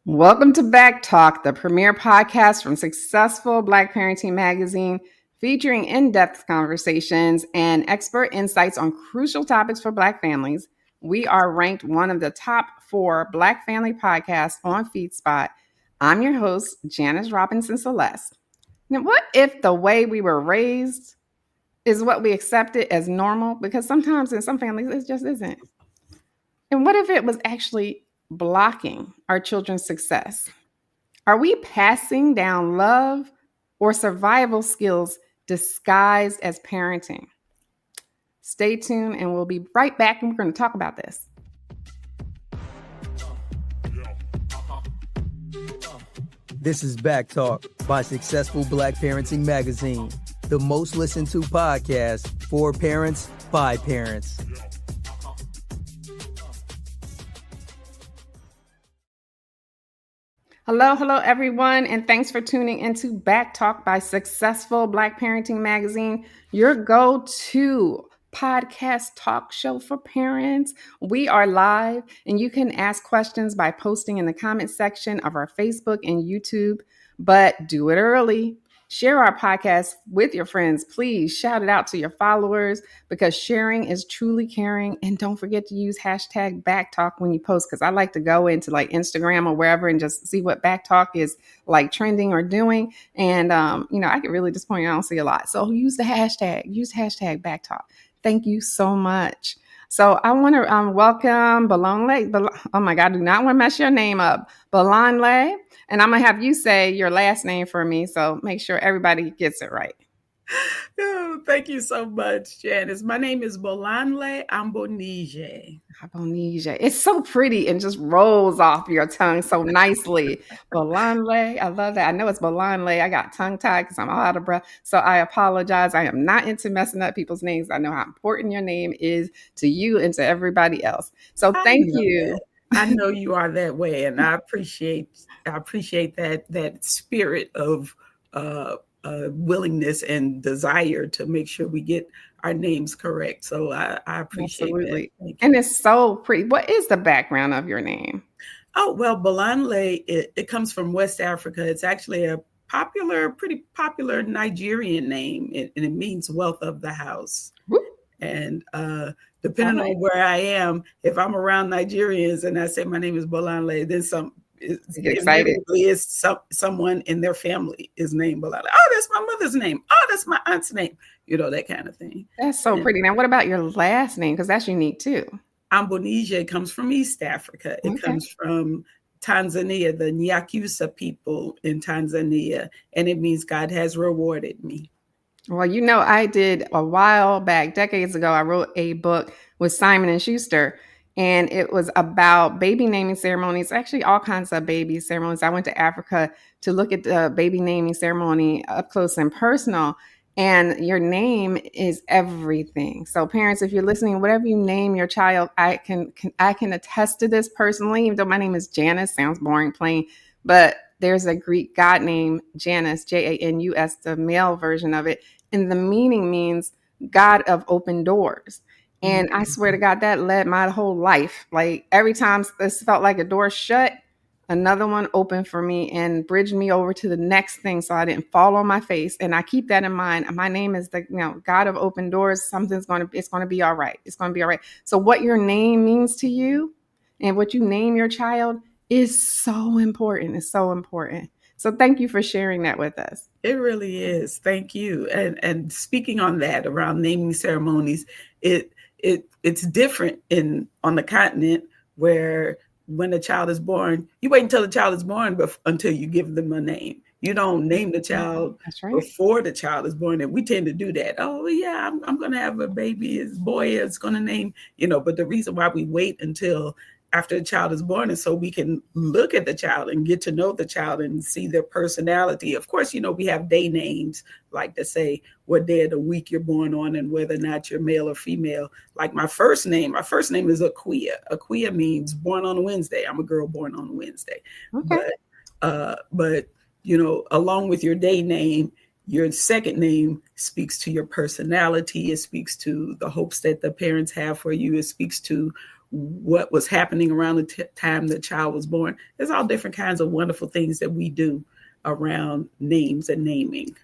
Welcome to Back Talk, the premier podcast from successful Black Parenting Magazine, featuring in-depth conversations and expert insights on crucial topics for Black families. We are ranked one of the top 4 Black family podcasts on FeedSpot. I'm your host, Janice Robinson-Celeste. Now, what if the way we were raised is what we accepted as normal? Because sometimes in some families, it just isn't. And what if it was actually blocking our children's success? Are we passing down love or survival skills disguised as parenting? Stay tuned and we'll be right back and we're going to talk about this. This is Back Talk by Successful Black Parenting Magazine, the most listened to podcast for parents by parents. Hello, everyone, and thanks for tuning into Back Talk by Successful Black Parenting Magazine, your go-to podcast talk show for parents. We are live, and you can ask questions by posting in the comment section of our Facebook and YouTube, but do it early. Share our podcast with your friends. Please shout it out to your followers because sharing is truly caring. And don't forget to use hashtag BackTalk when you post, because I like to go into like Instagram or wherever and just see what BackTalk is like trending or doing. And, I get really disappointed. I don't see a lot. So use hashtag BackTalk. Thank you so much. So I want to welcome Bolanle. Oh my God, I do not want to mess your name up. Bolanle. And I'm going to have you say your last name for me. So make sure everybody gets it right. Oh, thank you so much, Janice. My name is Bolanle Ambonisye. Ambonisye. It's so pretty and just rolls off your tongue so nicely. Bolanle. I love that. I know it's Bolanle. I got tongue tied because I'm all out of breath. So I apologize. I am not into messing up people's names. I know how important your name is to you and to everybody else. So thank you. I know you are that way, and I appreciate that spirit of willingness and desire to make sure we get our names correct. So I appreciate Absolutely. That. And it's so pretty. What is the background of your name? Oh, well, Bolanle, it comes from West Africa. It's actually a pretty popular Nigerian name, and it means wealth of the house. Woo. And depending on where I am, if I'm around Nigerians and I say my name is Bolanle, then someone in their family is named Bolanle. Oh, that's my mother's name. Oh, that's my aunt's name. That kind of thing. That's so pretty. Now, what about your last name? Because that's unique too. Ambonisye comes from East Africa. It comes from Tanzania, the Nyakyusa people in Tanzania, and it means God has rewarded me. Well, I did a while back, decades ago, I wrote a book with Simon & Schuster, and it was about baby naming ceremonies, actually all kinds of baby ceremonies. I went to Africa to look at the baby naming ceremony up close and personal, and your name is everything. So parents, if you're listening, whatever you name your child, I can attest to this personally, even though my name is Janice, sounds boring, plain, but there's a Greek god named Janus, Janus, the male version of it. And the meaning means God of open doors. And I swear to God, that led my whole life. Like every time this felt like a door shut, another one opened for me and bridged me over to the next thing so I didn't fall on my face. And I keep that in mind. My name is the God of open doors. It's going to be all right. It's going to be all right. So what your name means to you and what you name your child is so important. It's so important. So thank you for sharing that with us. It really is. Thank you. And speaking on that around naming ceremonies, it's different on the continent where when a child is born, you wait until the child is born until you give them a name. You don't name the child before the child is born. And we tend to do that. Oh, yeah, I'm going to have a baby. His boy is going to name, but the reason why we wait until after the child is born is so we can look at the child and get to know the child and see their personality. Of course, we have day names, like to say what day of the week you're born on and whether or not you're male or female. Like my first name is Aquia. Aquia means born on a Wednesday. I'm a girl born on a Wednesday. Okay. But along with your day name, your second name speaks to your personality. It speaks to the hopes that the parents have for you. It speaks to what was happening around the time the child was born. There's all different kinds of wonderful things that we do around names and naming.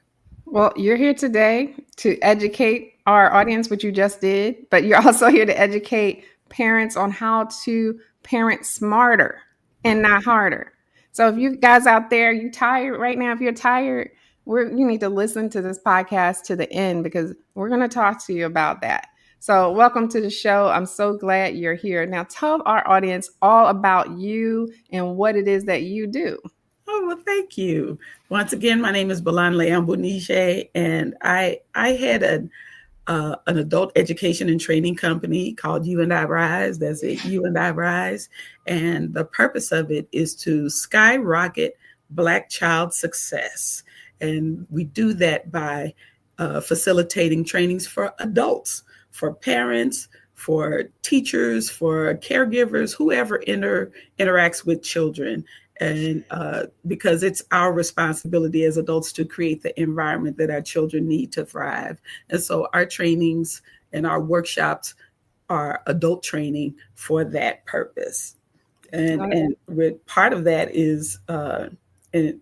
Well, you're here today to educate our audience, which you just did, but you're also here to educate parents on how to parent smarter and not harder. So if you guys out there, you tired right now, if you're tired, you need to listen to this podcast to the end because we're going to talk to you about that. So welcome to the show. I'm so glad you're here. Now tell our audience all about you and what it is that you do. Oh, well, thank you. Once again, my name is Bolanle Ambonisye, and I had an adult education and training company called You and I Rise. That's it, You and I Rise. And the purpose of it is to skyrocket Black child success. And we do that by facilitating trainings for adults, for parents, for teachers, for caregivers, whoever interacts with children. And because it's our responsibility as adults to create the environment that our children need to thrive. And so our trainings and our workshops are adult training for that purpose. And with part of that is and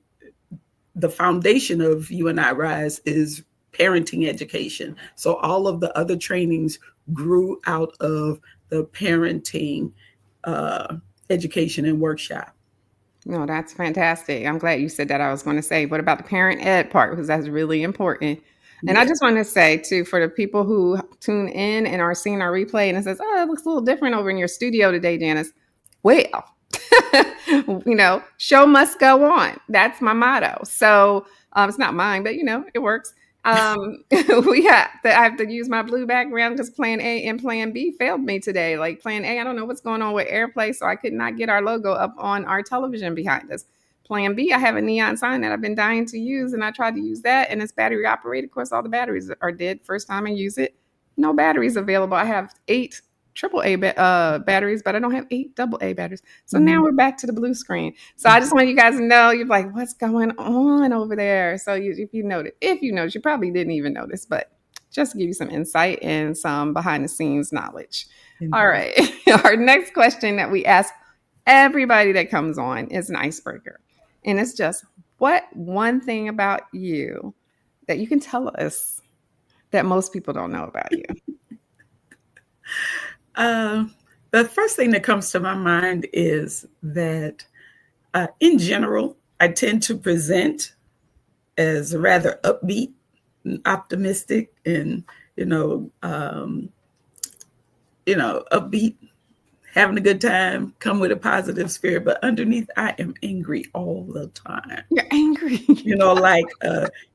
the foundation of You and I Rise is parenting education. So all of the other trainings grew out of the parenting education and workshop. No, that's fantastic. I'm glad you said that. I was going to say, what about the parent ed part? Because that's really important. And I just want to say, too, for the people who tune in and are seeing our replay and it says, oh, it looks a little different over in your studio today, Janice. Well, show must go on. That's my motto. So it's not mine, but, it works. I have to use my blue background because plan A and plan B failed me today. Like plan A, I don't know what's going on with AirPlay, so I could not get our logo up on our television behind us. Plan B, I have a neon sign that I've been dying to use, and I tried to use that, and it's battery operated. Of course, all the batteries are dead. First time I use it, no batteries available. I have 8 AAA batteries, but I don't have 8 AA batteries. So now we're back to the blue screen. So I just want you guys to know, you're like, what's going on over there? So if you notice, you probably didn't even notice, but just to give you some insight and some behind the scenes knowledge. Mm-hmm. All right. Our next question that we ask everybody that comes on is an icebreaker. And it's just, what one thing about you that you can tell us that most people don't know about you? The first thing that comes to my mind is that in general, I tend to present as rather upbeat and optimistic and, upbeat, having a good time, come with a positive spirit. But underneath, I am angry all the time. You're angry. Did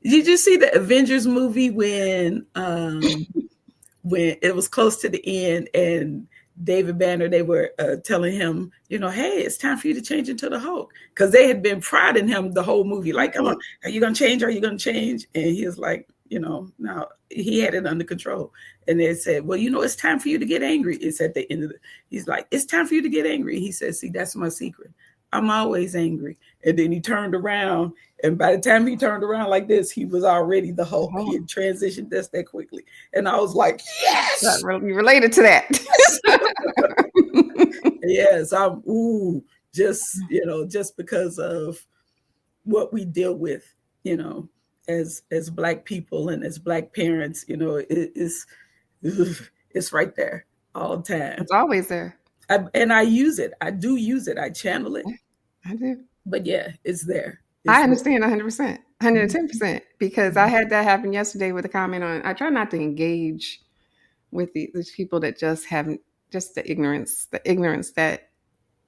you see the Avengers movie when it was close to the end and David Banner, they were telling him, hey, it's time for you to change into the Hulk. Because they had been prodding him the whole movie. Like, come on, are you going to change? Are you going to change? And he was like, no, he had it under control. And they said, well, it's time for you to get angry. It's at the end of he's like, it's time for you to get angry. He said, see, that's my secret. I'm always angry. And then he turned around. And by the time he turned around like this, he was already the Hulk. He had transitioned that quickly. And I was like, yes! That really related to that. Yes, just because of what we deal with, as Black people and as Black parents, it's right there all the time. It's always there. And I use it. I do use it. I channel it. I do. But yeah, it's there. I understand 100%, 110%, because I had that happen yesterday with a comment on, I try not to engage with these people that just have just the ignorance that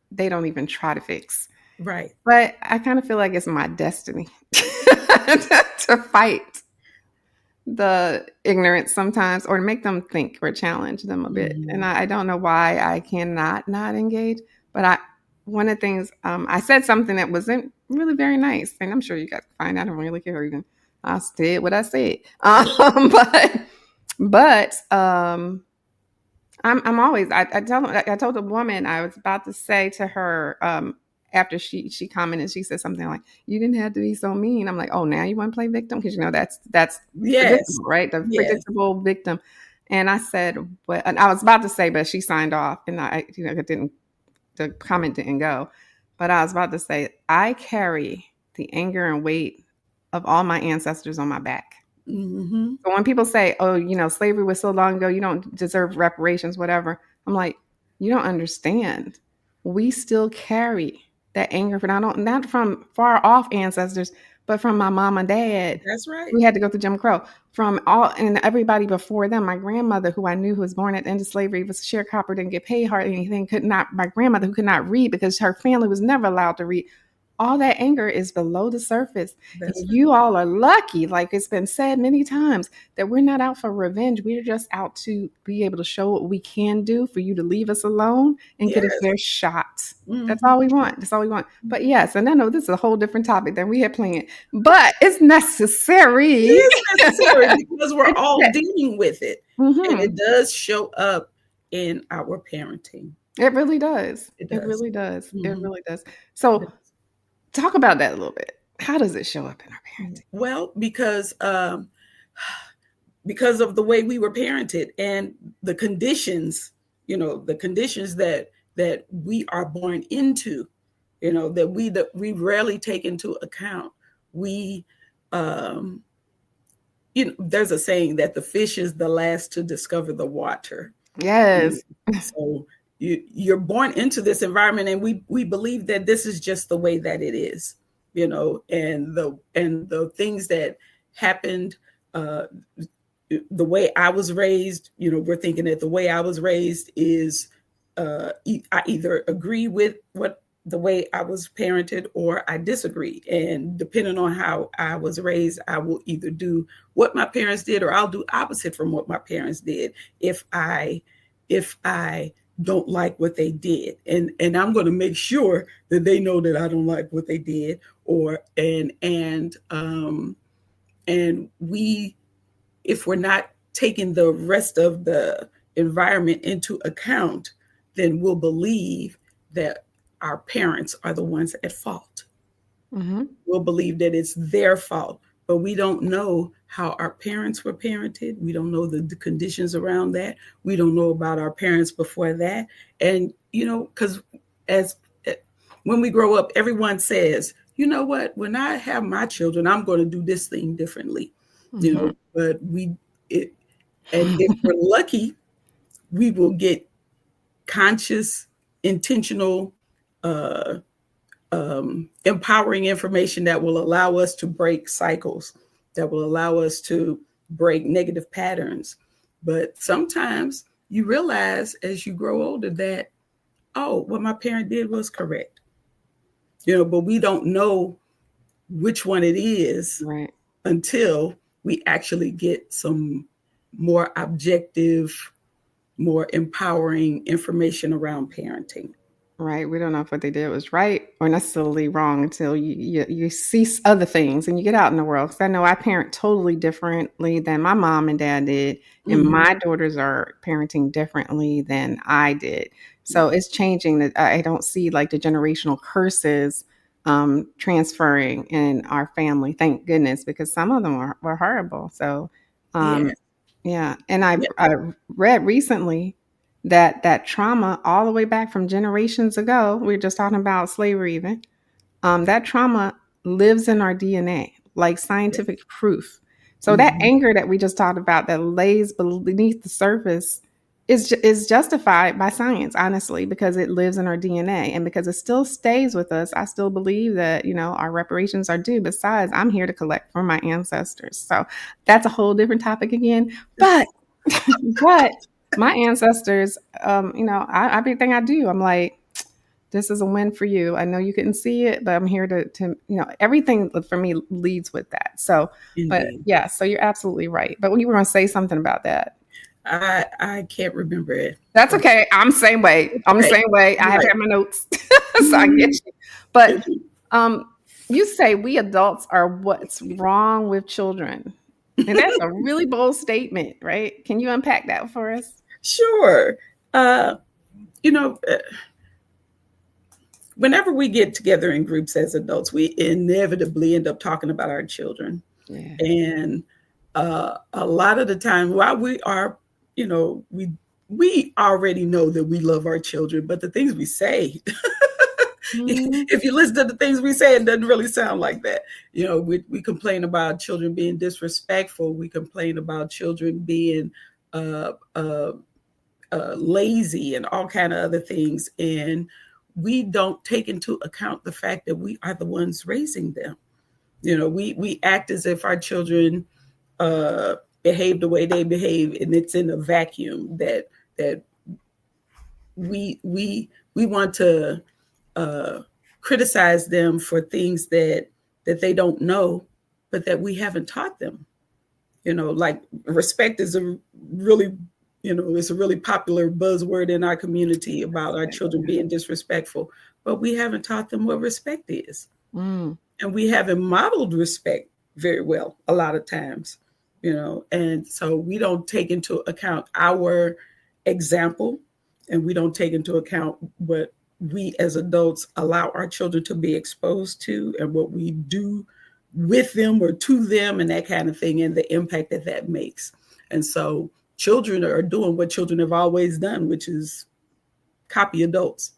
they don't even try to fix. Right. But I kind of feel like it's my destiny to fight the ignorance sometimes, or to make them think or challenge them a bit. Mm-hmm. And I don't know why I cannot not engage, but one of the things, I said something that wasn't really very nice, and I'm sure you guys can find out. I don't really care even. I said what I said. But I'm always, I told a woman, I was about to say to her, after she commented, she said something like, you didn't have to be so mean. I'm like, oh, now you want to play victim? Because that's yes, right? The predictable victim. And I said, "What?" And I was about to say, but she signed off, and the comment didn't go. But I was about to say, I carry the anger and weight of all my ancestors on my back. Mm-hmm. So when people say, "Oh, slavery was so long ago, you don't deserve reparations," whatever, I'm like, you don't understand. We still carry that anger for not from far off ancestors, but from my mom and dad. That's right. We had to go through Jim Crow. From all and everybody before them. My grandmother, who I knew who was born at the end of slavery, was a sharecropper, didn't get paid hardly anything. My grandmother, who could not read because her family was never allowed to read. All that anger is below the surface. That's And right. you all are lucky, like it's been said many times, that we're not out for revenge. We're just out to be able to show what we can do for you to leave us alone and get a Yes. fair shot. Mm-hmm. That's all we want. That's all we want. But yes, and I know this is a whole different topic than we had planned, but it's necessary. It is necessary because we're all dealing with it. Mm-hmm. And it does show up in our parenting. It really does. It does. It really does. Mm-hmm. It really does. So talk about that a little bit. How does it show up in our parenting? Well, because of the way we were parented and the conditions, the conditions that we are born into, that we rarely take into account. We, there's a saying that the fish is the last to discover the water. Yes. So you're born into this environment, and we believe that this is just the way that it is, and the things that happened, the way I was raised, we're thinking that the way I was raised is, I either agree with the way I was parented or I disagree. And depending on how I was raised, I will either do what my parents did or I'll do opposite from what my parents did if I don't like what they did. And I'm going to make sure that they know that I don't like what they did, and we, if we're not taking the rest of the environment into account, then we'll believe that our parents are the ones at fault. Mm-hmm. We'll believe that it's their fault, but we don't know how our parents were parented. We don't know the conditions around that. We don't know about our parents before that. And, because when we grow up, everyone says, you know what, when I have my children, I'm going to do this thing differently, Mm-hmm. But and if we're lucky, we will get conscious, intentional, empowering information that will allow us to break cycles, that will allow us to break negative patterns. But sometimes you realize as you grow older that, what my parent did was correct, but we don't know which one it is, right, until we actually get some more objective, more empowering information around parenting. Right. We don't know if what they did was right or necessarily wrong until you see other things and you get out in the world. Because I know I parent totally differently than my mom and dad did. And Mm-hmm. my daughters are parenting differently than I did. So it's changing. That I don't see like the generational curses transferring in our family. Thank goodness, because some of them were horrible. So, yeah. And I read recently that trauma all the way back from generations ago, we were just talking about slavery even, that trauma lives in our DNA, like scientific proof. So that anger that we just talked about that lays beneath the surface is justified by science, honestly, because it lives in our DNA and because it still stays with us. I still believe that, our reparations are due. Besides, I'm here to collect from my ancestors. So that's a whole different topic again. But my ancestors, everything I do, I'm like, this is a win for you. I know you couldn't see it, but I'm here to everything for me leads with that. So, but yeah, so you're absolutely right. But you were going to say something about that. I can't remember it. That's okay. I'm the same way. I'm the same way. I have to have my notes, so I get you. But you say we adults are what's wrong with children. And that's a really bold statement, right? Can you unpack that for us? Sure. Whenever we get together in groups as adults, we inevitably end up talking about our children. Yeah. And a lot of the time, while we are you know, we already know that we love our children, but the things we say, Mm-hmm. if you listen to the things we say, it doesn't really sound like that. You know, we complain about children being disrespectful. We complain about children being uh, uh, lazy and all kind of other things, and we don't take into account the fact that we are the ones raising them. You know, we act as if our children uh, behave the way they behave, and it's in a vacuum that we want to uh, criticize them for things that they don't know, but that we haven't taught them. You know, like respect is a really, you know, it's a really popular buzzword in our community about our children being disrespectful, but we haven't taught them what respect is. Mm. And we haven't modeled respect very well a lot of times, you know, and so we don't take into account our example, and we don't take into account what we as adults allow our children to be exposed to, and what we do with them or to them, and that kind of thing, and the impact that that makes. And so children are doing what children have always done, which is copy adults.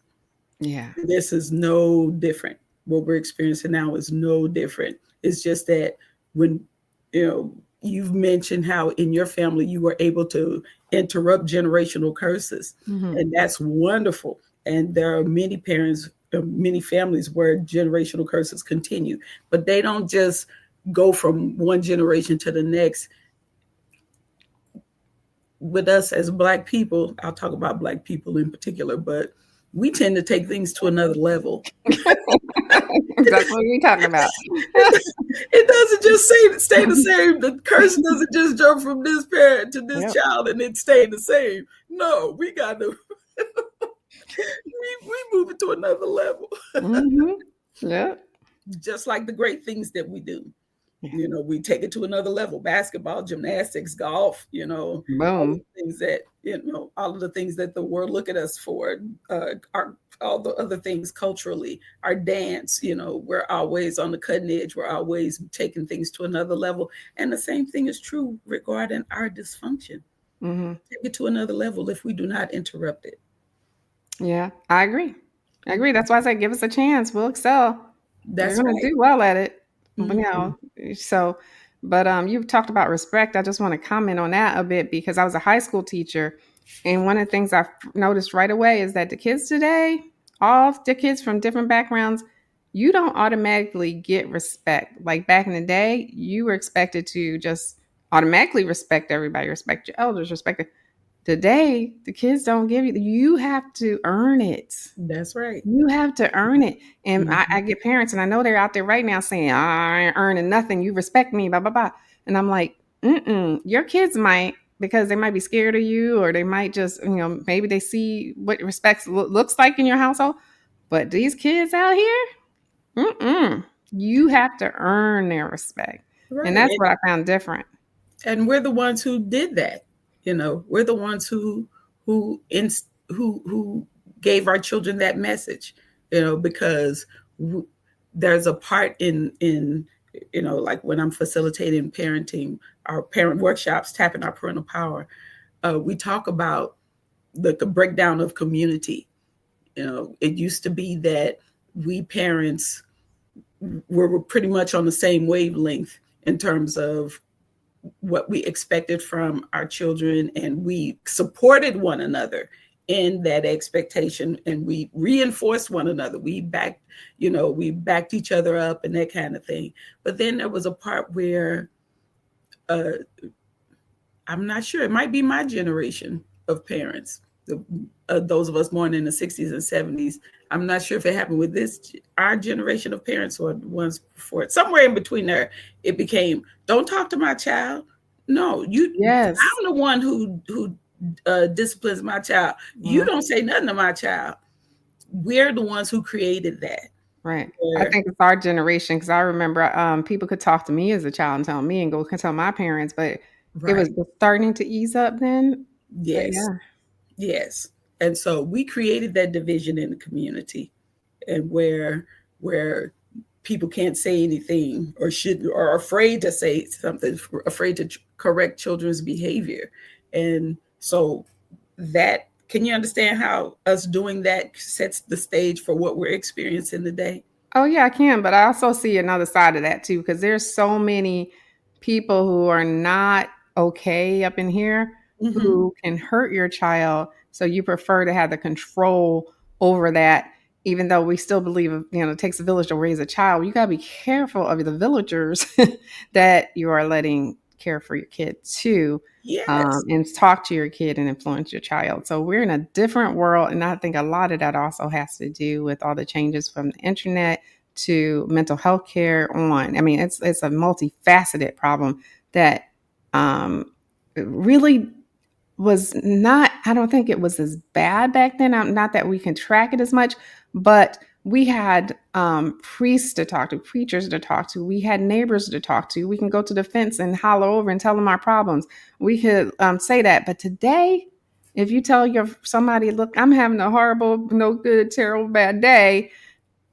Yeah. This is no different. What we're experiencing now is no different. It's just that when, you know, you've mentioned how in your family you were able to interrupt generational curses, Mm-hmm. and that's wonderful. And there are many parents, many families where generational curses continue, but they don't just go from one generation to the next. With us as Black people, I'll talk about Black people in particular, but we tend to take things to another level. That's what we're talking about. It doesn't just stay the same. The curse doesn't just jump from this parent to this Yep. child and it stay the same. No, we got to we move it to another level. Mm-hmm. Yep. Just like the great things that we do. Yeah. You know, we take it to another level. Basketball, gymnastics, golf, you know, all Boom. the things that, you know, all of the things that the world look at us for, all the other things culturally, our dance, you know, we're always on the cutting edge. We're always taking things to another level. And the same thing is true regarding our dysfunction. Mm-hmm. Take it to another level if we do not interrupt it. Yeah, I agree. I agree. That's why I say give us a chance. We'll excel. We're That's gonna right. do well at it. But, you Mhm. know, so but you've talked about respect. I just want to comment on that a bit because I was a high school teacher, and one of the things I've noticed right away is that the kids today, all the kids from different backgrounds, you don't automatically get respect. Like back in the day, you were expected to just automatically respect everybody, respect your elders, respect it. Today, the kids don't give you. You have to earn it. That's right. You have to earn it. And I Mhm. get parents, and I know they're out there right now saying, I ain't earning nothing. You respect me, blah, blah, blah. And I'm like, your kids might, because they might be scared of you, or they might just, you know, maybe they see what respect looks like in your household. But these kids out here, you have to earn their respect. And Right. that's what I found different. And we're the ones who did that. You know, we're the ones who in, who gave our children that message. You know, because there's a part in you know, like when I'm facilitating parenting, our parent workshops, tapping our parental power. We talk about the breakdown of community. You know, it used to be that we parents were pretty much on the same wavelength in terms of what we expected from our children, and we supported one another in that expectation, and we reinforced one another. We backed, you know, we backed each other up and that kind of thing. But then there was a part where uh, I'm not sure, it might be my generation of parents, those of us born in the 60s and 70s. I'm not sure if it happened with this our generation of parents or the ones before it. Somewhere in between there, it became, don't talk to my child. No, Yes. I'm the one who disciplines my child. You Mhm. don't say nothing to my child. We're the ones who created that. Right. I Where, think it's our generation because I remember people could talk to me as a child and tell me and go tell my parents, but it was right. just starting to ease up then. But Yes. yeah. Yes. And so we created that division in the community, and where people can't say anything or should or are afraid to say something, afraid to correct children's behavior. And So that, can you understand how us doing that sets the stage for what we're experiencing today? Oh yeah, I can, but I also see another side of that too, because there's so many people who are not okay up in here Mm-hmm. who can hurt your child. So you prefer to have the control over that, even though we still believe, it takes a village to raise a child. You gotta be careful of the villagers that you are letting care for your kid too. Yes. And talk to your kid and influence your child. So we're in a different world. And I think a lot of that also has to do with all the changes from the internet to mental health care on. I mean, it's a multifaceted problem that really was not, I don't think it was as bad back then. Not that we can track it as much, but we had priests to talk to, preachers to talk to. We had neighbors to talk to. We can go to the fence and holler over and tell them our problems. We could say that. But today, if you tell somebody, look, I'm having a horrible, no good, terrible, bad day,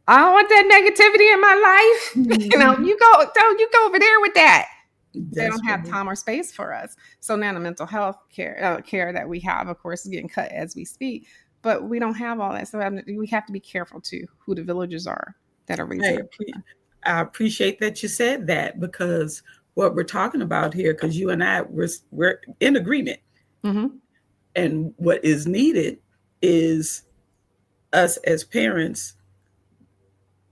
I don't want that negativity in my life. Mm-hmm. You go over there with that. They That's don't have right. time or space for us. So now the mental health care that we have, of course, is getting cut as we speak. But we don't have all that. So we have to be careful too who the villagers are that are raising I, our appre- I appreciate that you said that, because what we're talking about here, because you and I, we're in agreement. children. And what is needed is us as parents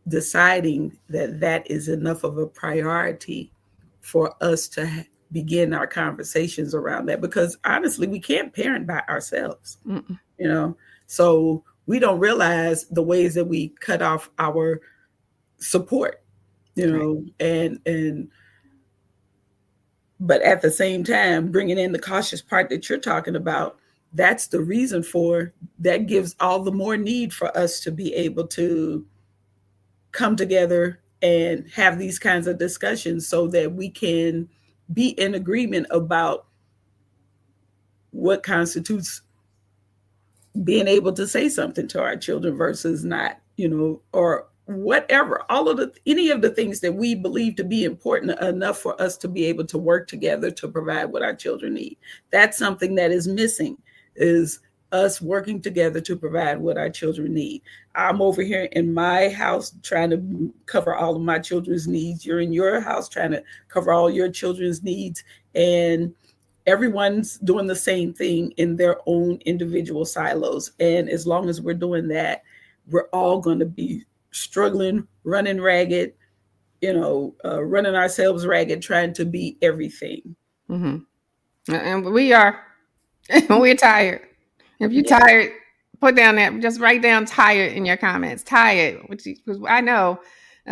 deciding that that is enough of a priority for us to begin our conversations around that, because honestly we can't parent by ourselves, Mm-hmm. you know. So we don't realize the ways that we cut off our support, Right. and but at the same time bringing in the cautious part that you're talking about, that's the reason for that, gives all the more need for us to be able to come together and have these kinds of discussions so that we can be in agreement about what constitutes being able to say something to our children versus not, or whatever, all of the any of the things that we believe to be important enough for us to be able to work together to provide what our children need. That's something that is missing, is us working together to provide what our children need. I'm over here in my house trying to cover all of my children's needs. You're in your house trying to cover all your children's needs, and everyone's doing the same thing in their own individual silos. And as long as we're doing that, we're all going to be struggling, running ragged, running ourselves ragged, trying to be everything. Mm-hmm. And we are. We're tired. If you're Yeah. tired, put down that. Just write down tired in your comments. Tired, because I know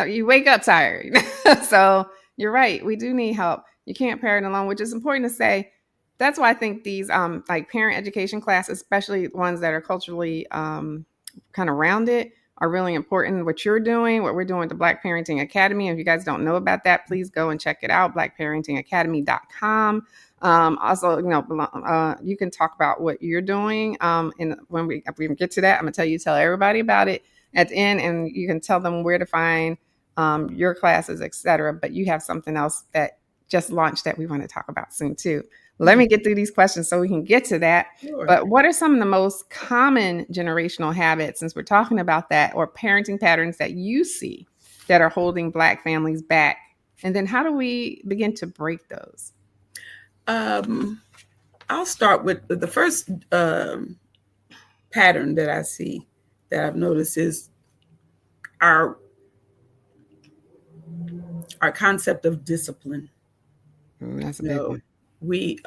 you wake up tired. So you're right. We do need help. You can't parent alone, which is important to say. That's why I think these like parent education classes, especially ones that are culturally kind of rounded, are really important. What you're doing, what we're doing with the Black Parenting Academy. If you guys don't know about that, please go and check it out. BlackParentingAcademy.com. Also, you can talk about what you're doing. And when we get to that, I'm gonna tell everybody about it at the end, and you can tell them where to find your classes, etc. But you have something else that just launched that we want to talk about soon too. Let me get through these questions so we can get to that. Sure. But what are some of the most common generational habits, since we're talking about that, or parenting patterns that you see that are holding Black families back? And then how do we begin to break those? I'll start with the first pattern that I see, that I've noticed, is our concept of discipline. That's a You big know, one. we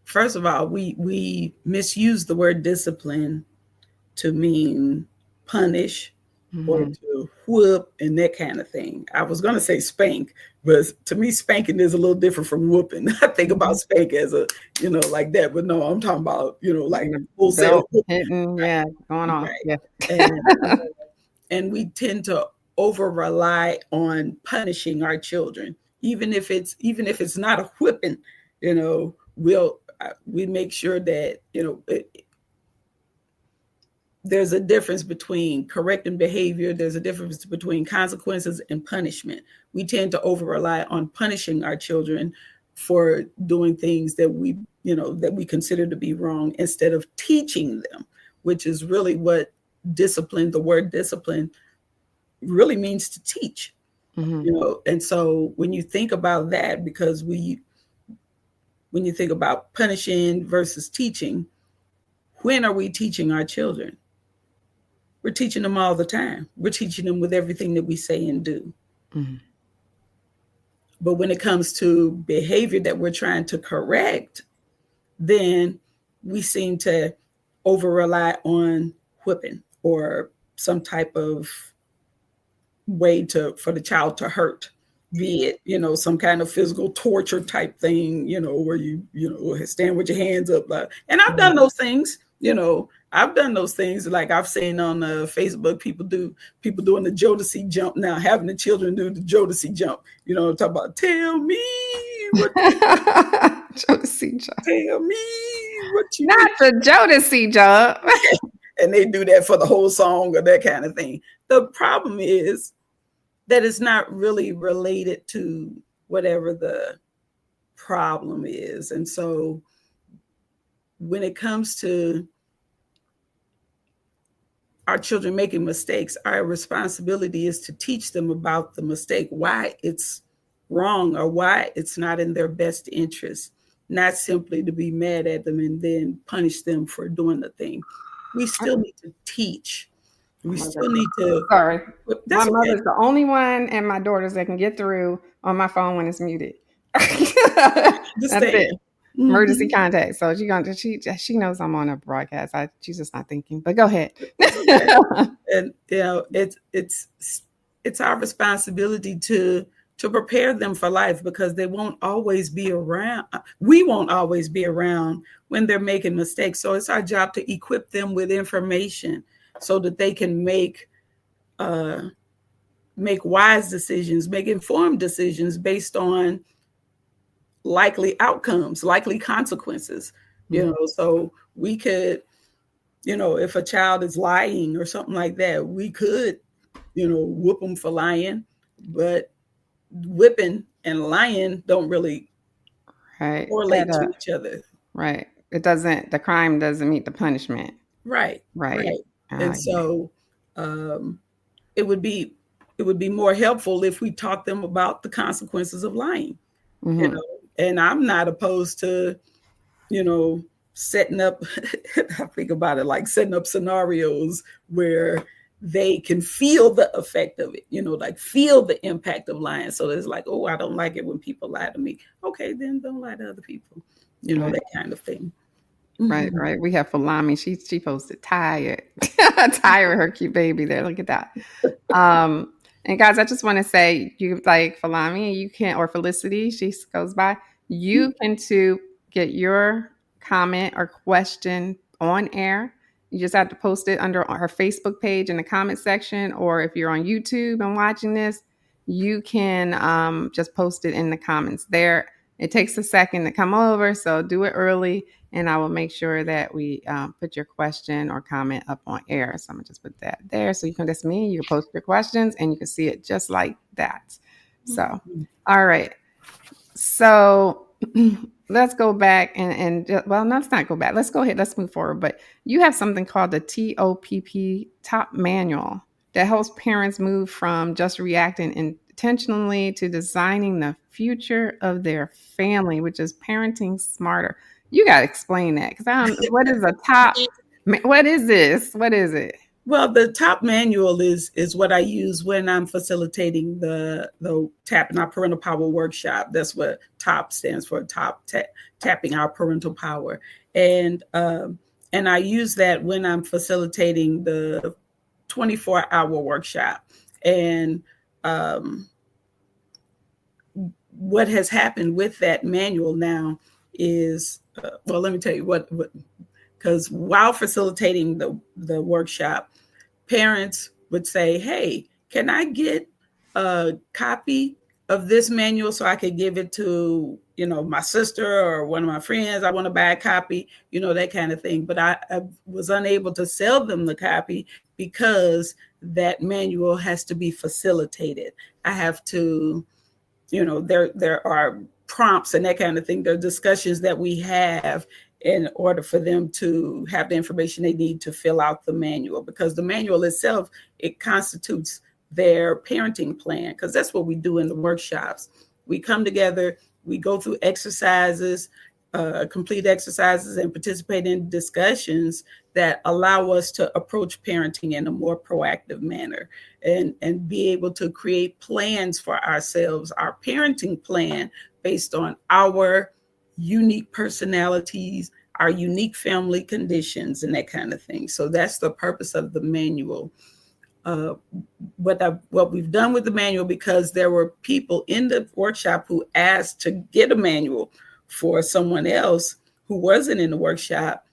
first of all, we misuse the word discipline to mean punish or Mm-hmm. to whoop and that kind of thing. I was going to say spank, but to me, spanking is a little different from whooping. I think Mm-hmm. about spank as a, like that, but no, I'm talking about, like The wholesale belt whooping. hitting, yeah, going off. Right. Yeah. And we tend to over rely on punishing our children, even if it's not a whipping, we make sure that there's a difference between correcting behavior. There's a difference between consequences and punishment. We tend to over rely on punishing our children for doing things that we consider to be wrong, instead of teaching them, which is really what the word discipline really means, to teach. And so when you think about that, because when you think about punishing versus teaching, when are we teaching our children? We're teaching them all the time. We're teaching them with everything that we say and do. But when it comes to behavior that we're trying to correct, then we seem to over rely on whipping or some type of way for the child to hurt, be it, some kind of physical torture type thing, where you stand with your hands up. And I've done those things, I've done those things. Like I've seen on Facebook, people doing the Jodeci jump now, having the children do the Jodeci jump, talk about, tell me what Jodeci jump. Tell me what you Not the Jodeci jump. And they do that for the whole song or that kind of thing. The problem is that it's not really related to whatever the problem is. And so when it comes to our children making mistakes, our responsibility is to teach them about the mistake, why it's wrong or why it's not in their best interest, not simply to be mad at them and then punish them for doing the thing. We still need to teach. We still need to. Sorry. That's my mother's the only one and my daughters that can get through on my phone when it's muted. That's it. Emergency contact. So she knows I'm on a broadcast. She's just not thinking. But go ahead. And it's our responsibility to prepare them for life, because they won't always be around. We won't always be around when they're making mistakes. So it's our job to equip them with information so that they can make wise decisions, make informed decisions based on likely outcomes, likely consequences. So we could, if a child is lying or something like that, we could, whoop them for lying, but whipping and lying don't really correlate to each other. Right. The crime doesn't meet the punishment. Right. And so it would be more helpful if we taught them about the consequences of lying. And I'm not opposed to, setting up, I think about it like setting up scenarios where they can feel the effect of it, like feel the impact of lying. So it's like, oh, I don't like it when people lie to me. Okay, then don't lie to other people, that kind of thing. Right. We have Falami. She posted tired with her cute baby there. Look at that. And guys, I just want to say, you like Falami, you can, or Felicity, she goes by, you can too get your comment or question on air. You just have to post it under her Facebook page in the comment section, or if you're on YouTube and watching this, you can just post it in the comments there. It takes a second to come over, so do it early, and I will make sure that we put your question or comment up on air. So I'm going to just put that there, so that's me. You can post your questions, and you can see it just like that. So, all right. So let's go back let's not go back. Let's go ahead. Let's move forward. But you have something called the TOPP TOPP manual that helps parents move from just reacting intentionally to designing the future of their family, which is parenting smarter. You got to explain that, because what is a TOPP? What is this? What is it? Well, the TOPP manual is what I use when I'm facilitating the Tapping Our Parental Power workshop. That's what TOPP stands for, Tapping Our Parental Power. And I use that when I'm facilitating the 24-hour workshop. And what has happened with that manual now is, let me tell you what because while facilitating the workshop, parents would say, hey, can I get a copy of this manual so I could give it to, my sister or one of my friends? I want to buy a copy, that kind of thing. But I was unable to sell them the copy because that manual has to be facilitated. I have to, there are prompts and that kind of thing. They're discussions that we have in order for them to have the information they need to fill out the manual, because the manual itself, it constitutes their parenting plan, because that's what we do in the workshops. We come together, we go through exercises, complete exercises, and participate in discussions that allow us to approach parenting in a more proactive manner, and be able to create plans for ourselves, our parenting plan based on our unique personalities, our unique family conditions, and that kind of thing. So that's the purpose of the manual. What we've done with the manual, because there were people in the workshop who asked to get a manual for someone else who wasn't in the workshop,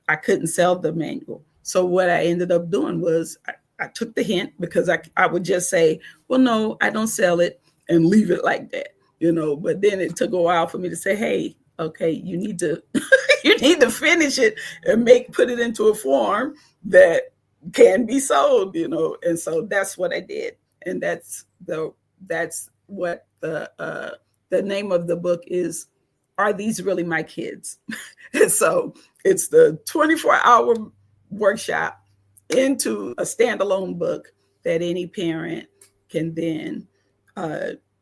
I couldn't sell the manual. So what I ended up doing was I took the hint, because I would just say, well, no, I don't sell it, and leave it like that, but then it took a while for me to say, hey, okay, you need to you need to finish it and put it into a form that can be sold, and so that's what I did. And that's what the name of the book is, Are These Really My Kids? And so it's the 24-hour workshop into a standalone book that any parent can then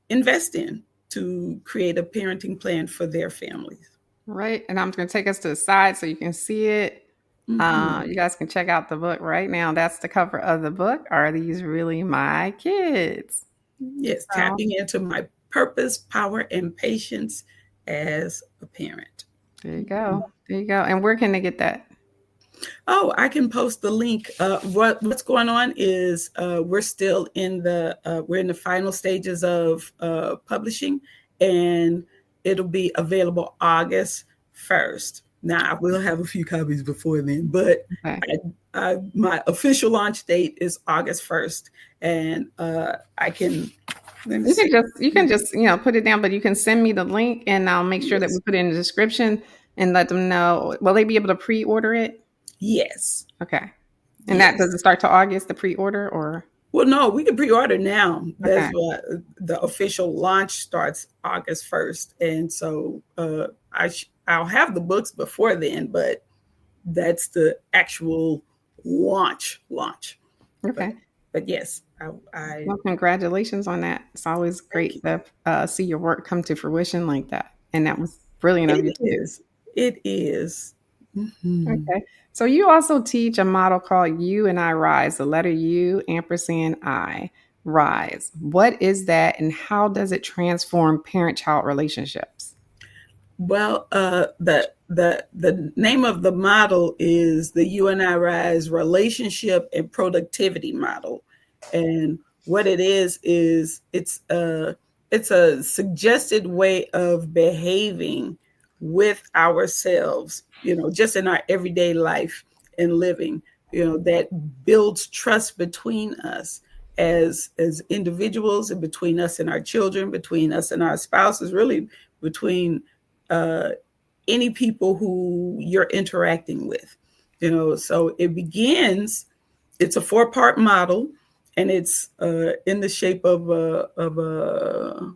invest in to create a parenting plan for their families. Right. And I'm going to take us to the side so you can see it. You guys can check out the book right now. That's the cover of the book. Are These Really My Kids? Yes, tapping into my purpose, power, and patience as a parent. There you go. There you go. And where can they get that? Oh, I can post the link. What's going on is we're still in the final stages of publishing, and it'll be available August 1st. Now, I will have a few copies before then, but my official launch date is August 1st, and I can. You can just put it down, but you can send me the link, and I'll make sure that we put it in the description and let them know. Will they be able to pre-order it? Yes. Okay. And that doesn't start till August, the pre-order, or? Well, no, we can pre-order now. That's what the official launch starts August 1st. And so I'll have the books before then, but that's the actual launch. Okay. But yes, I well, congratulations on that. It's always great to see your work come to fruition like that. And that was brilliant of you too. It is. Mm-hmm. Okay. So you also teach a model called You and I Rise, the letter U, ampersand I, Rise. What is that, and how does it transform parent-child relationships? Well, the name of the model is the You and I Rise relationship and productivity model. And what it is it's a suggested way of behaving with ourselves, just in our everyday life and living, that builds trust between us as individuals, and between us and our children, between us and our spouses, really between any people who you're interacting with, so it begins, it's a 4-part model, and it's in the shape of a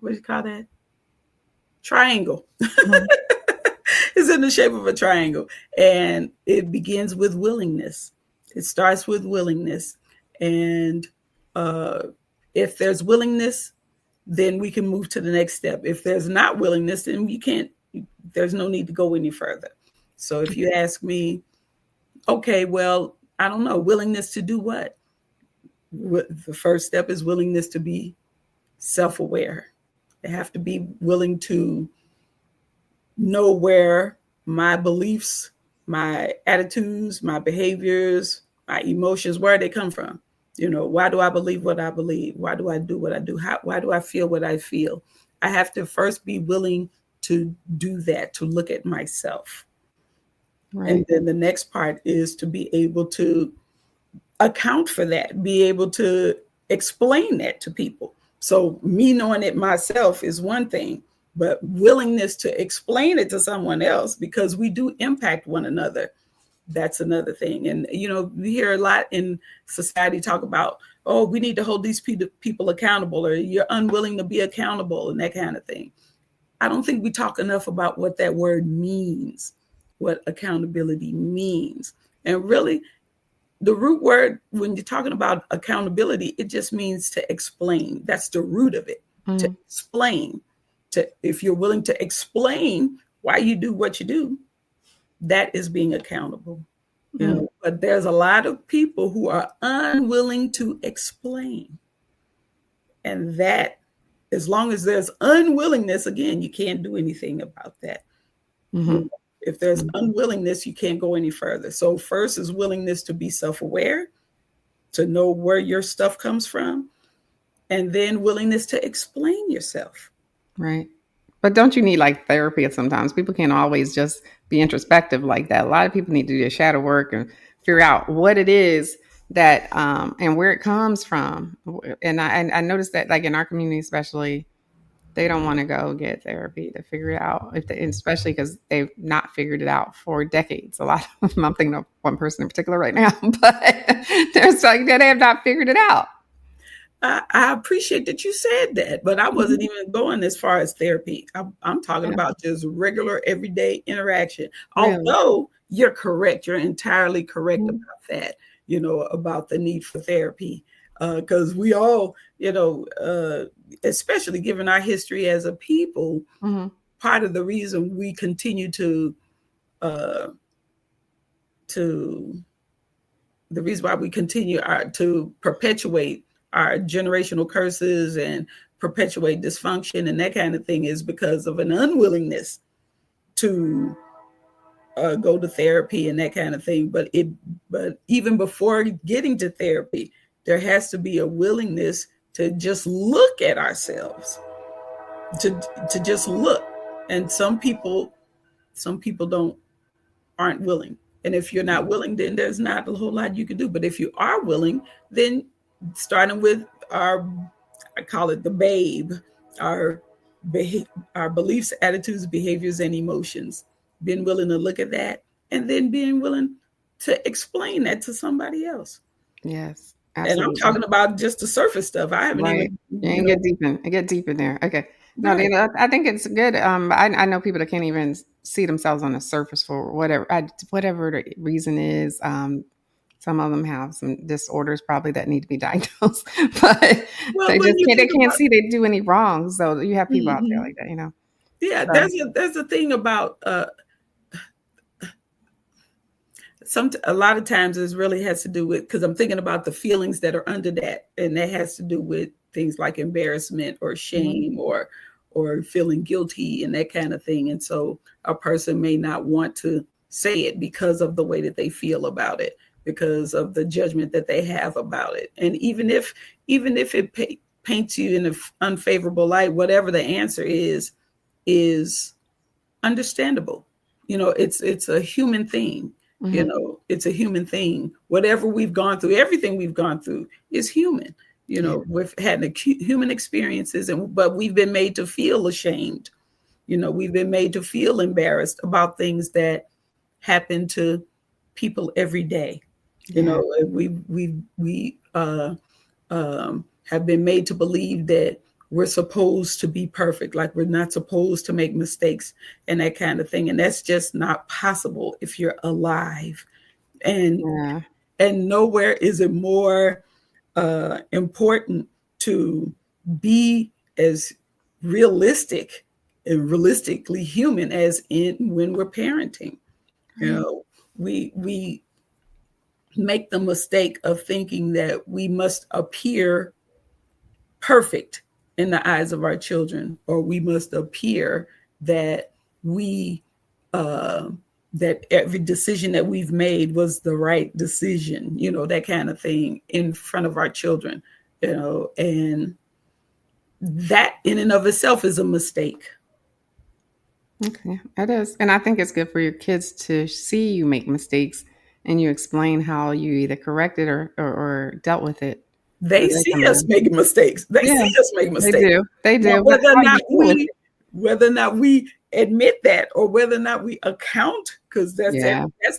what do you call that? Triangle. Mm-hmm. It's in the shape of a triangle, and it begins with willingness. It starts with willingness, and if there's willingness, then we can move to the next step. If there's not willingness, then we can't. There's no need to go any further. So if you ask me, okay, well, I don't know, willingness to do what? The first step is willingness to be self-aware. I have to be willing to know where my beliefs, my attitudes, my behaviors, my emotions, where they come from. Why do I believe what I believe? Why do I do what I do? Why do I feel what I feel? I have to first be willing to do that, to look at myself. Right. And then the next part is to be able to account for that, be able to explain that to people. So me knowing it myself is one thing, but willingness to explain it to someone else, because we do impact one another, that's another thing. And, we hear a lot in society talk about, oh, we need to hold these people accountable, or you're unwilling to be accountable, and that kind of thing. I don't think we talk enough about what that word means, what accountability means. And really, the root word, when you're talking about accountability, it just means to explain. That's the root of it, to explain. If you're willing to explain why you do what you do, that is being accountable. But there's a lot of people who are unwilling to explain. And that, as long as there's unwillingness, again, you can't do anything about that. If there's unwillingness, you can't go any further. So first is willingness to be self-aware, to know where your stuff comes from, and then willingness to explain yourself. Right. But don't you need like therapy sometimes? People can't always just be introspective like that. A lot of people need to do their shadow work and figure out what it is that and where it comes from. And I noticed that like in our community, especially, they don't want to go get therapy to figure it out, especially because they've not figured it out for decades. A lot of them, I'm thinking of one person in particular right now, but there's like they have not figured it out. I appreciate that you said that, but I wasn't even going as far as therapy. I'm talking about just regular everyday interaction. Really? Although you're correct, you're entirely correct about that, about the need for therapy. Because we all, especially given our history as a people, part of the reason we continue the reason why we continue to perpetuate our generational curses and perpetuate dysfunction and that kind of thing is because of an unwillingness to go to therapy and that kind of thing. But even before getting to therapy, there has to be a willingness to just look at ourselves, to just look. And some people aren't willing. And if you're not willing, then there's not a whole lot you can do. But if you are willing, then starting with I call it the babe, our beliefs, attitudes, behaviors, and emotions, being willing to look at that and then being willing to explain that to somebody else. Yes. Absolutely. And I'm talking about just the surface stuff. I haven't even get deep in there. Okay. No, right. I think it's good. I know people that can't even see themselves on the surface for whatever the reason is. Some of them have some disorders probably that need to be diagnosed, but they can't see they do any wrong. So you have people out there like that, Yeah, there's a thing about a lot of times it really has to do with, because I'm thinking about the feelings that are under that, and that has to do with things like embarrassment or shame or feeling guilty and that kind of thing. And so a person may not want to say it because of the way that they feel about it, because of the judgment that they have about it. And even if it paints you in an unfavorable light, whatever the answer is understandable. It's a human thing. It's a human thing. Whatever we've gone through, everything we've gone through is human. We've had human experiences, but we've been made to feel ashamed. We've been made to feel embarrassed about things that happen to people every day. We have been made to believe that we're supposed to be perfect, like we're not supposed to make mistakes and that kind of thing. And that's just not possible if you're alive. And nowhere is it more important to be as realistic and realistically human as when we're parenting. We make the mistake of thinking that we must appear perfect in the eyes of our children, or we must appear that that every decision that we've made was the right decision, that kind of thing in front of our children, and that in and of itself is a mistake. Okay, it is. And I think it's good for your kids to see you make mistakes and you explain how you either corrected or dealt with it. They see us making mistakes. They see us make mistakes. They do. Now, whether or not we admit that, or whether or not we account, because that's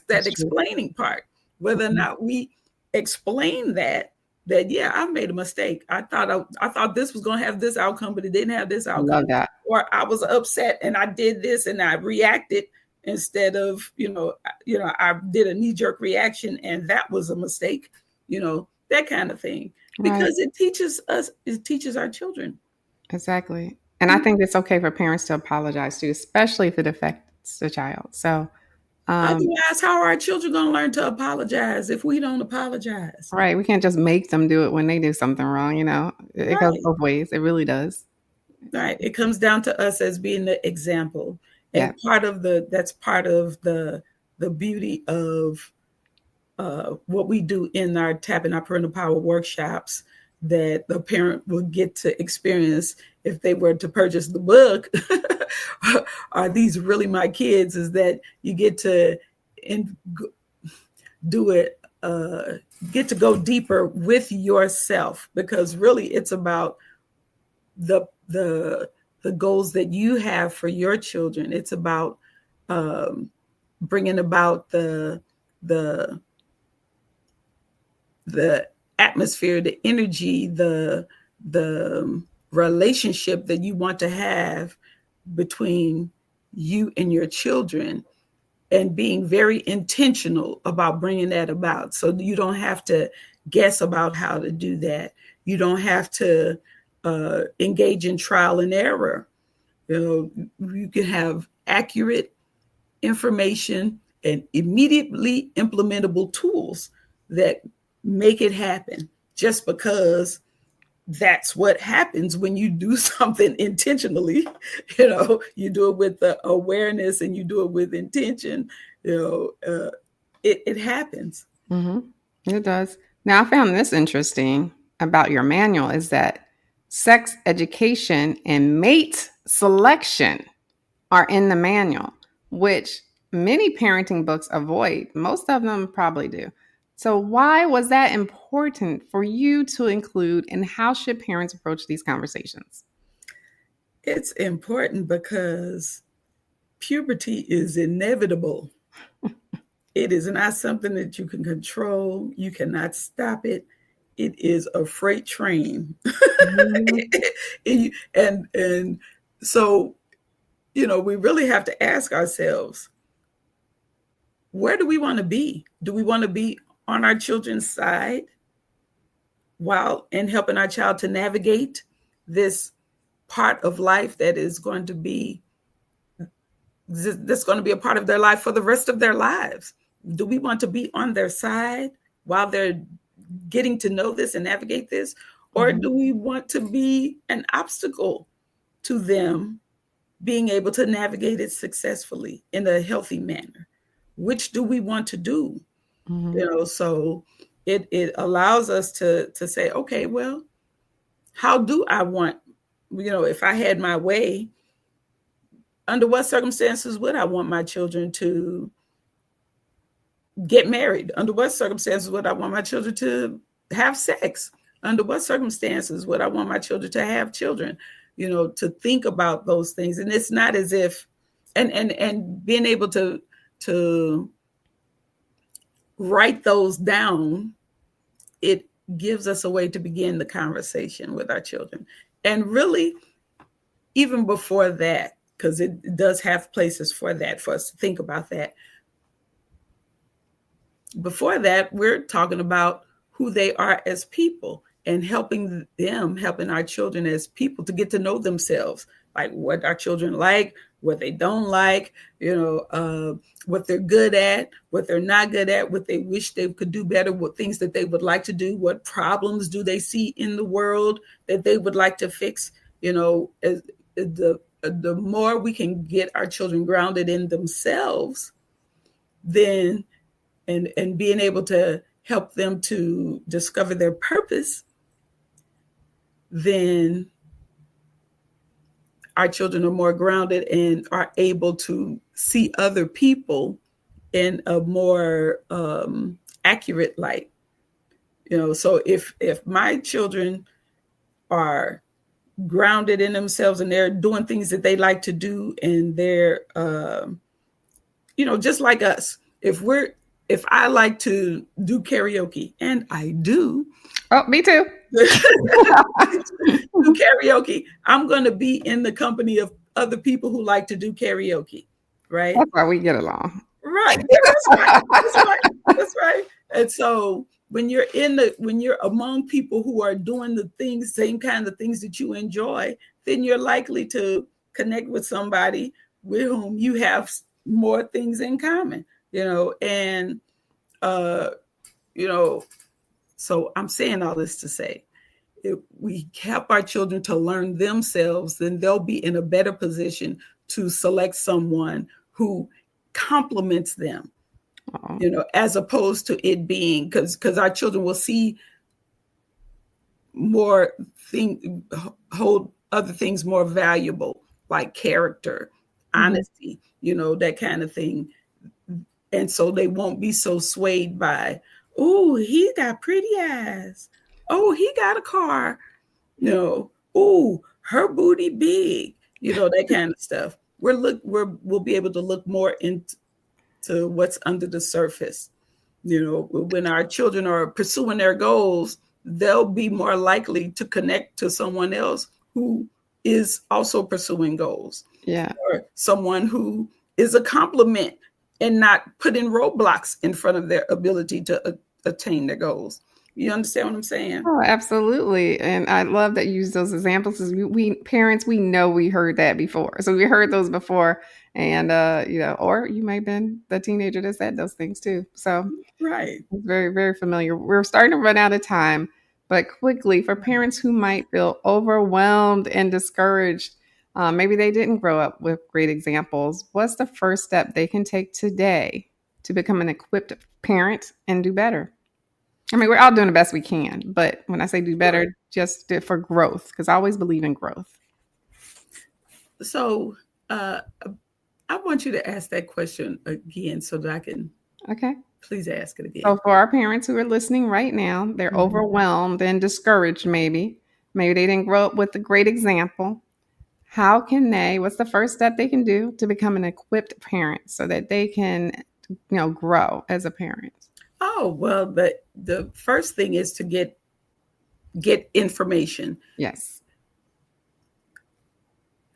that explaining part. Whether or not we explain that that, yeah, I made a mistake. I thought this was going to have this outcome, but it didn't have this I love outcome. that. Or I was upset and I did this and I reacted instead of, I did a knee jerk reaction and that was a mistake, that kind of thing. Right. Because it teaches our children. Exactly. And I think it's okay for parents to apologize too, especially if it affects the child. So, Otherwise, how are our children going to learn to apologize if we don't apologize? right. We can't just make them do it when they do something wrong. It goes Right. both ways. It really does. Right. It comes down to us as being the example. Yeah. And that's part of the beauty of what we do in our Tapping Our Parental Power workshops, that the parent will get to experience if they were to purchase the book. Are these really my kids? Is that you get to do it, get to go deeper with yourself, because really it's about the goals that you have for your children. It's about bringing about the atmosphere, the energy, the relationship that you want to have between you and your children, and being very intentional about bringing that about. So you don't have to guess about how to do that. You don't have to engage in trial and error. You can have accurate information and immediately implementable tools that make it happen, just because that's what happens when you do something intentionally. You do it with the awareness and you do it with intention. It happens. It does. Now, I found this interesting about your manual is that sex education and mate selection are in the manual, which many parenting books avoid. Most of them probably do. So, why was that important for you to include, and how should parents approach these conversations? It's important because puberty is inevitable. It is not something that you can control. You cannot stop it. It is a freight train. and so, we really have to ask ourselves, where do we want to be? Do we want to be on our children's side and helping our child to navigate this part of life that is going to be a part of their life for the rest of their lives? Do we want to be on their side while they're getting to know this and navigate this? Or do we want to be an obstacle to them being able to navigate it successfully in a healthy manner? Which do we want to do? So it allows us to say, okay, well, how do I want, if I had my way, under what circumstances would I want my children to get married? Under what circumstances would I want my children to have sex? Under what circumstances would I want my children to have children? To think about those things. And it's not as if, and being able to write those down, it gives us a way to begin the conversation with our children. And really, even before that, because it does have places for us to think about that. Before that, we're talking about who they are as people and helping our children as people to get to know themselves, like what our children like, what they don't like, what they're good at, what they're not good at, what they wish they could do better, what things that they would like to do, what problems do they see in the world that they would like to fix. As the more we can get our children grounded in themselves, then and being able to help them to discover their purpose, then our children are more grounded and are able to see other people in a more accurate light. So if my children are grounded in themselves and they're doing things that they like to do, and they're just like us, if we're if I like to do karaoke, and I do, Oh, me too. do karaoke, I'm going to be in the company of other people who like to do karaoke, right? That's why we get along. Right. Yeah, that's right. That's right. That's right. And so when you're among people who are doing the things, same kind of things that you enjoy, then you're likely to connect with somebody with whom you have more things in common, and uh, you know, so I'm saying all this to say, if we help our children to learn themselves, then they'll be in a better position to select someone who complements them, as opposed to it being, because our children will see more hold other things more valuable, like character, honesty, that kind of thing. And so they won't be so swayed by, oh, he got pretty eyes. Oh, he got a car. Oh, her booty big. That kind of stuff. We'll be able to look more into what's under the surface. When our children are pursuing their goals, they'll be more likely to connect to someone else who is also pursuing goals. Yeah. Or someone who is a complement and not putting roadblocks in front of their ability to attain their goals. You understand what I'm saying? Oh, absolutely. And I love that you use those examples because we parents, we know we heard that before. So we heard those before. And, or you may have been the teenager that said those things too. So right. It's very, very familiar. We're starting to run out of time, but quickly for parents who might feel overwhelmed and discouraged, maybe they didn't grow up with great examples. What's the first step they can take today to become an equipped parent and do better? I mean, we're all doing the best we can, but when I say do better, just for growth, because I always believe in growth. So I want you to ask that question again so that I can. Okay. Please ask it again. So for our parents who are listening right now, they're overwhelmed and discouraged maybe. Maybe they didn't grow up with a great example. How can what's the first step they can do to become an equipped parent so that they can, grow as a parent? Oh, well, the first thing is to get information. Yes.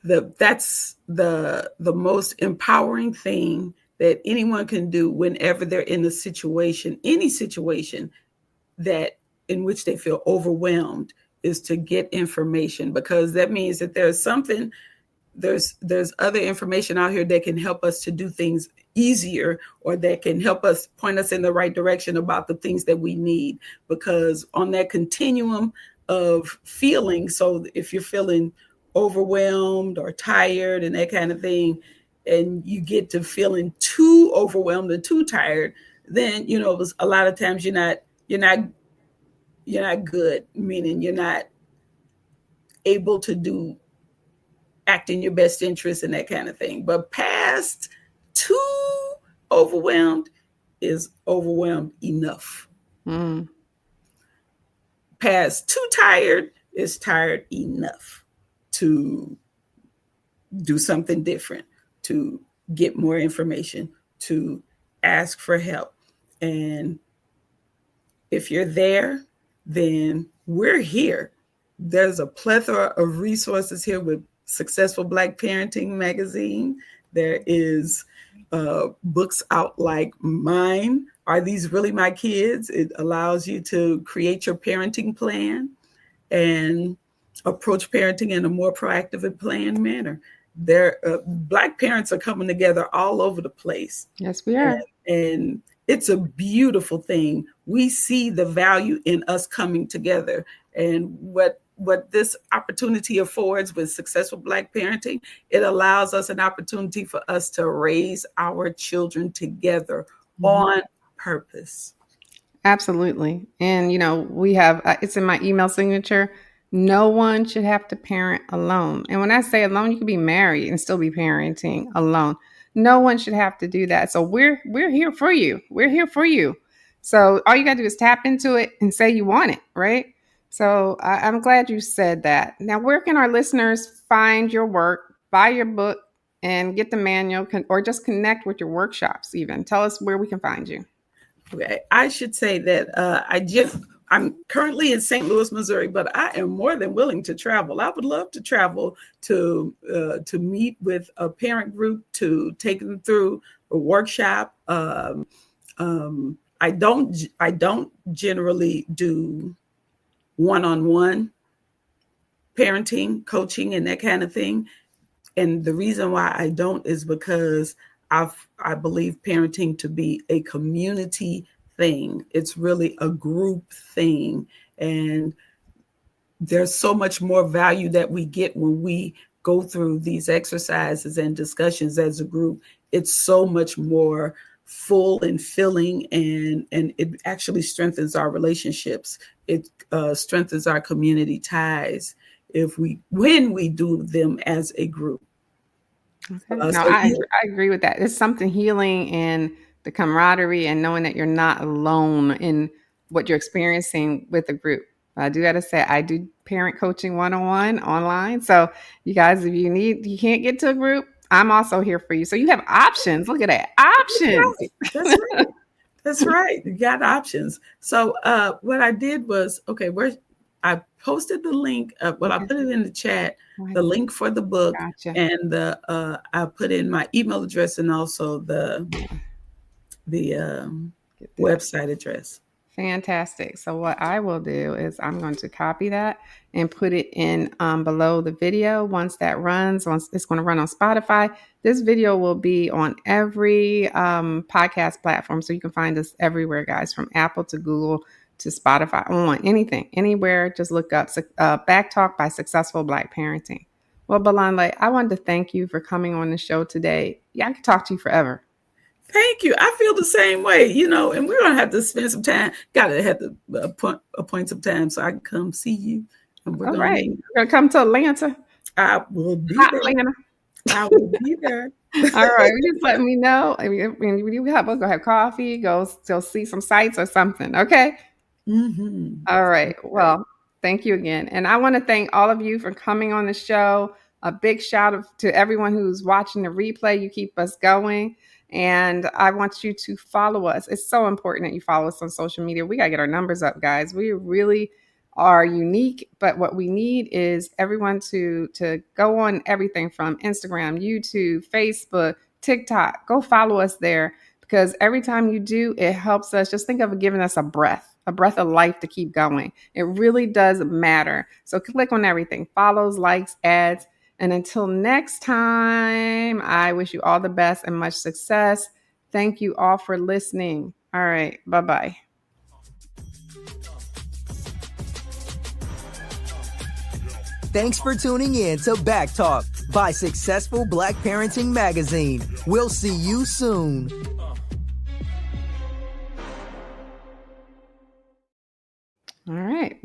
That's the most empowering thing that anyone can do whenever they're in a situation, any situation that in which they feel overwhelmed, is to get information, because that means that there's other information out here that can help us to do things easier, or that can help us point us in the right direction about the things that we need. Because on that continuum of feeling, so if you're feeling overwhelmed or tired and that kind of thing, and you get to feeling too overwhelmed and too tired, then a lot of times you're not good, meaning you're not able to act in your best interest and that kind of thing. But past too overwhelmed is overwhelmed enough. Past too tired is tired enough to do something different, to get more information, to ask for help. And if you're there, then we're here. There's a plethora of resources here with Successful Black Parenting magazine. There is books out like mine, Are These Really My Kids? It allows you to create your parenting plan and approach parenting in a more proactive and planned manner. Black parents are coming together all over the place. Yes, we are. And it's a beautiful thing. We see the value in us coming together. And what this opportunity affords with Successful Black Parenting, it allows us an opportunity for us to raise our children together on purpose. Absolutely. And, we have, it's in my email signature. No one should have to parent alone. And when I say alone, you can be married and still be parenting alone. No one should have to do that. So we're here for you. We're here for you. So all you got to do is tap into it and say you want it, right? So I'm glad you said that. Now, where can our listeners find your work, buy your book, and get the manual, or just connect with your workshops even? Tell us where we can find you. I should say that I'm currently in St. Louis, Missouri, but I am more than willing to travel. I would love to travel to meet with a parent group, to take them through a workshop. I don't generally do one-on-one parenting, coaching, and that kind of thing. And the reason why I don't is because I believe parenting to be a community thing. It's really a group thing. And there's so much more value that we get when we go through these exercises and discussions as a group. It's so much more full and filling, and it actually strengthens our relationships. It strengthens our community ties when we do them as a group. Okay. I agree with that. There's something healing in the camaraderie and knowing that you're not alone in what you're experiencing with a group. I do got to say, I do parent coaching 1-on-1 online. So you guys, if you can't get to a group, I'm also here for you. So you have options. Look at that. Options. That's right. That's right. You got options. So what I did was, I posted the link. I put it in the chat, the link for the book. Gotcha. And I put in my email address and also the website address. Fantastic. So what I will do is I'm going to copy that and put it in below the video. Once it's going to run on Spotify. This video will be on every podcast platform. So you can find us everywhere, guys, from Apple to Google to Spotify, on anything, anywhere. Just look up Back Talk by Successful Black Parenting. Well, Bolanle, I wanted to thank you for coming on the show today. Yeah, I could talk to you forever. Thank you. I feel the same way, and we're going to have to spend some time. Got to have to appoint some time so I can come see you. And we're going to come to Atlanta. I will be there. Atlanta. I will be there. All right. Just let me know. We'll go have coffee, go see some sights or something. Okay. Mm-hmm. All right. Well, thank you again. And I want to thank all of you for coming on the show. A big shout out to everyone who's watching the replay. You keep us going. And I want you to follow us. It's so important that you follow us on social media. We got to get our numbers up, guys. We really are unique, but what we need is everyone to go on everything from Instagram, YouTube, Facebook, TikTok. Go follow us there, because every time you do, it helps us. Just think of it giving us a breath of life to keep going. It really does matter. So click on everything, follows, likes, ads. And until next time, I wish you all the best and much success. Thank you all for listening. All right. Bye-bye. Thanks for tuning in to Back Talk by Successful Black Parenting Magazine. We'll see you soon.